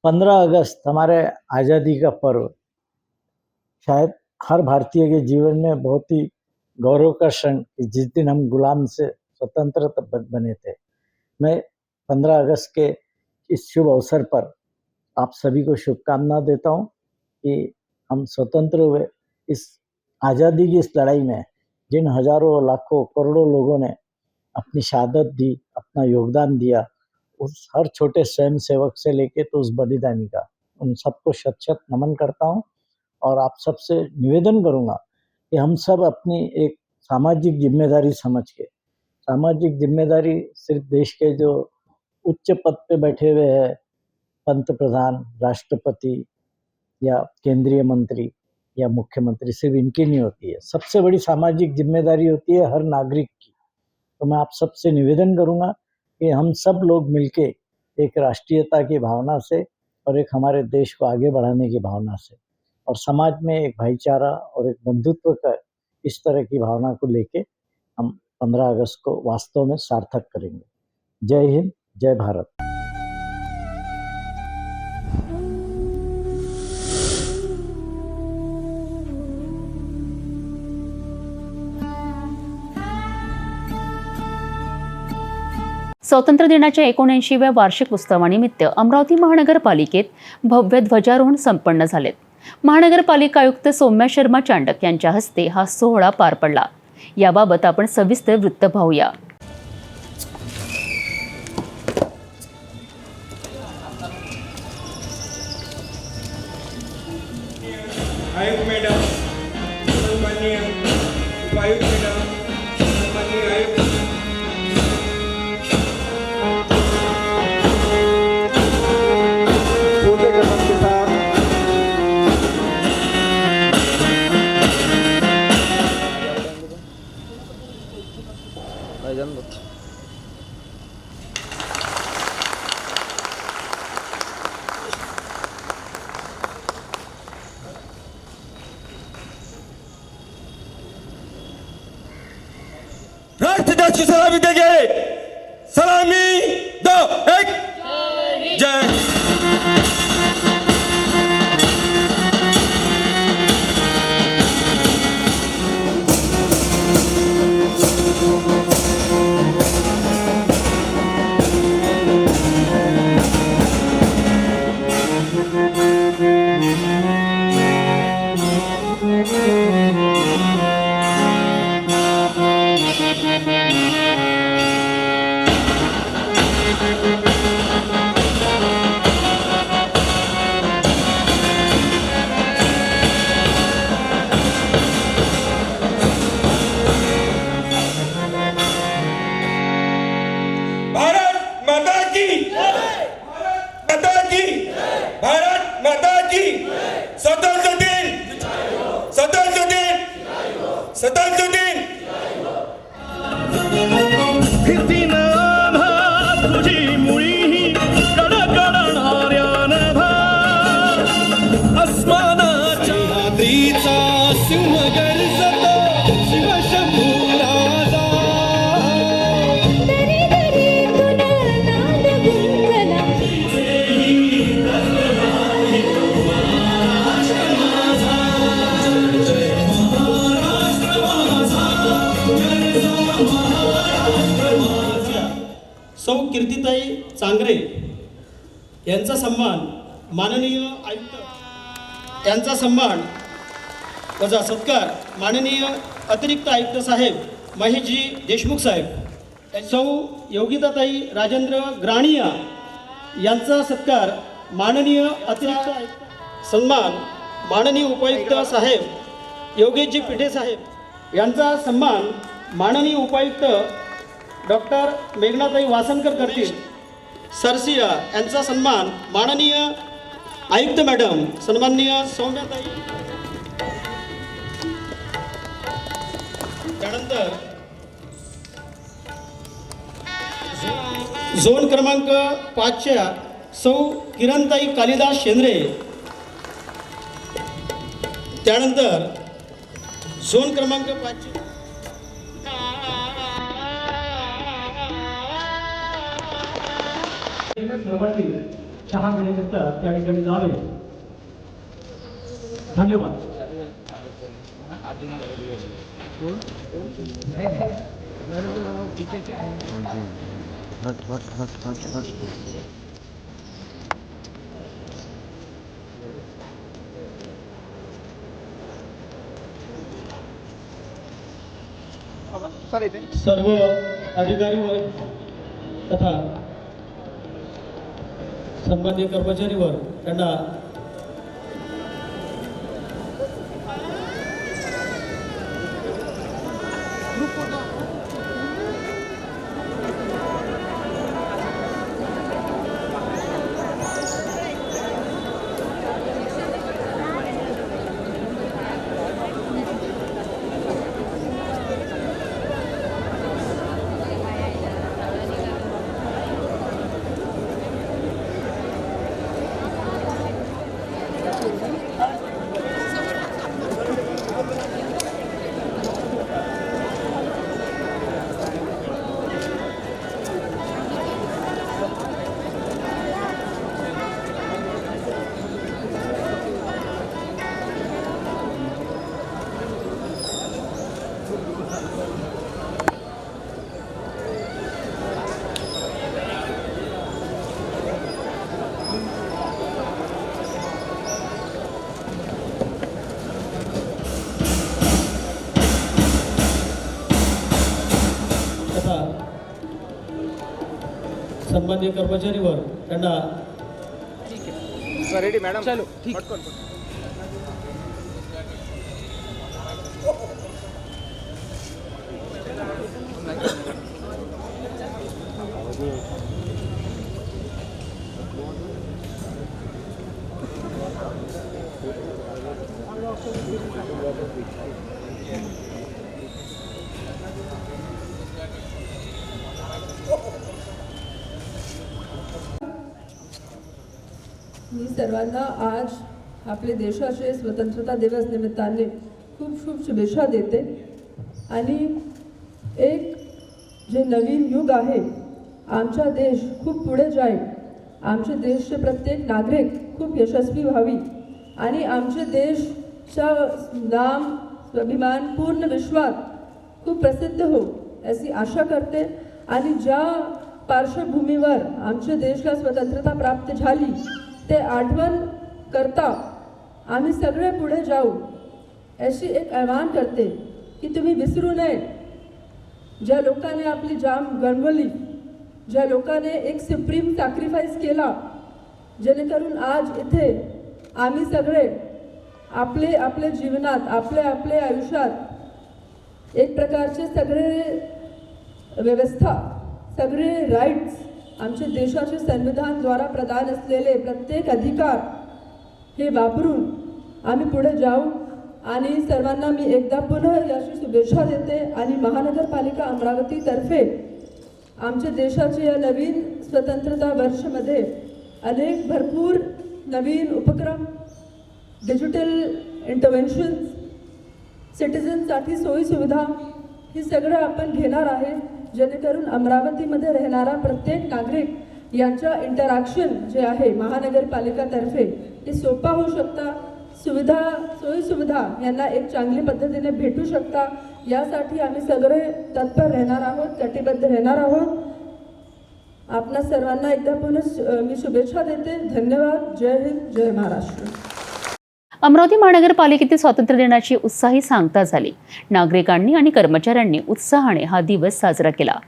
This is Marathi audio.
15 अगस्त हमारे आज़ादी का पर्व शायद हर भारतीय के जीवन में बहुत ही गौरव का क्षण, जिस दिन हम गुलाम से स्वतंत्र बने थे। मैं 15 अगस्त के इस शुभ अवसर पर आप सभी को शुभकामना देता हूँ कि हम स्वतंत्र हुए। इस आज़ादी की इस लड़ाई में जिन हजारों लाखों करोड़ों लोगों ने अपनी शहादत दी, अपना योगदान दिया, उस हर छोटे स्वयं सेवक से लेके तो उस बलिदानी का, उन सबको शत शत नमन करता हूँ। और आप सबसे निवेदन करूँगा कि हम सब अपनी एक सामाजिक जिम्मेदारी समझ के, सामाजिक जिम्मेदारी सिर्फ देश के जो उच्च पद पे बैठे हुए हैं, पंत प्रधान, राष्ट्रपति या केंद्रीय मंत्री या मुख्यमंत्री, सिर्फ इनकी नहीं होती है। सबसे बड़ी सामाजिक जिम्मेदारी होती है हर नागरिक की। तो मैं आप सबसे निवेदन करूँगा कि हम सब लोग मिलके एक राष्ट्रीयता की भावना से और एक हमारे देश को आगे बढ़ाने की भावना से और समाज में एक भाईचारा और एक बंधुत्व का इस तरह की भावना को लेके हम 15 अगस्त को वास्तव में सार्थक करेंगे। जय हिंद, जय भारत। स्वातंत्र्य दिनाच्या 79व्या वार्षिक उत्सवानिमित्त अमरावती महानगरपालिकेत भव्य ध्वजारोहण संपन्न झाले। महानगरपालिका आयुक्त सौम्या शर्मा चांडक यांच्या हस्ते हा सोहळा पार पडला। याबाबत आपण सविस्तर वृत्त पाहूया। आयुक्त मॅडम, सन्माननीय उपायुक्त मॅडम, सन्माननीय आयुक्त राष्ट्रध्वजाची सलामी देंगे। सलामी दो, एक, जय। भारत माता की स्वतंत्र दिन, स्वतंत्र दिन, स्वतंत्र दिन। तुझी मुळी कडकडणाऱ्या नभा अस्मानाच्या हातीचा सिंह गरजतो शिवशंभू राजा। सौ कीर्तिताई चांगरे यांचा सन्मान माननीय आयुक्त यांचा सन्मान वजा सत्कार माननीय अतिरिक्त आयुक्त साहेब महेशजी देशमुख साहेब। सौ योगिताताई राजेंद्र ग्राणिया यांचा सत्कार माननीय अतिरिक्त आयुक्त सन्मान माननीय उपायुक्त साहेब योगेशजी पिठे साहेब यांचा सन्मान माननीय उपायुक्त डॉक्टर मेघनाताई वासनकर करतील। सरसिया यांचा सन्मान माननीय आयुक्त मॅडम सन्माननीय सौम्याताई। त्यानंतर झोन क्रमांक 5च्या सौ किरणताई कालिदास शेंद्रे। त्यानंतर झोन क्रमांक 5 प्रभातील चहा घेण्याकरता त्या ठिकाणी जावे. धन्यवाद. सर्व अधिकारी वर्ग तथा संबंधित कर्मचारी वर्ग त्यांना तथा संबंधित कर्मचारी वर्ग त्यांना रेडी मैडम चलो ठीक मी सर्वांना आज आपले देशाचे स्वतंत्रता दिवस निमित्ताने खूप खूप शुभेच्छा देते. आणि एक जे नवीन युग आहे, आमचा देश खूप पुढे जाईल, आमचे देशचे प्रत्येक नागरिक खूप यशस्वी व्हावी आणि आमचे देशचा नाम स्वाभिमान पूर्ण विश्वात खूप प्रसिद्ध हो अशी आशा करते. आणि ज्या पार्श्वभूमीवर आमच्या देशाला स्वतंत्रता प्राप्त झाली ते आठवण करता आम्ही सगळे पुढे जाऊ अशी एक आवाहन करते की तुम्ही विसरू नये ज्या लोकांनी आपली जान गमवली, ज्या लोकांनी एक सुप्रीम सॅक्रिफाईस केला, जेणेकरून आज इथे आम्ही सगळे आपले आपले जीवनात आपले आपले आयुष्यात एक प्रकारचे सगळे व्यवस्था, सगळे राईट्स, आमच्या देशाचे संविधानद्वारा प्रदान असलेले प्रत्येक अधिकार हे वापरून आम्ही पुढे जाऊ. आणि सर्वांना मी एकदा पुन्हा याची शुभेच्छा देते. आणि महानगरपालिका अमरावतीतर्फे आमच्या देशाच्या या नवीन स्वतंत्रता वर्षमध्ये अनेक भरपूर नवीन उपक्रम, डिजिटल इंटरव्हेन्शन्स, सिटिझनसाठी सोयीसुविधा हे सगळं आपण घेणार आहे, जेणेकरून अमरावतीमध्ये राहणारा प्रत्येक नागरिक यांच्या इंटरॅक्शन जे आहे महानगरपालिकातर्फे हे सोपा होऊ शकता, सुविधा सोयीसुविधा यांना एक चांगली पद्धतीने भेटू शकता. यासाठी आम्ही सगळे तत्पर राहणार आहोत, कटिबद्ध राहणार आहोत. आपणा सर्वांना एकदा पुन्हा मी शुभेच्छा देते. धन्यवाद. जय हिंद, जय महाराष्ट्र. अमरावती महानगरपालिकेतील स्वातंत्र्य दिनाची उत्साही सांगता झाली. नागरिकांनी आणि कर्मचाऱ्यांनी उत्साहाने हा दिवस साजरा केला.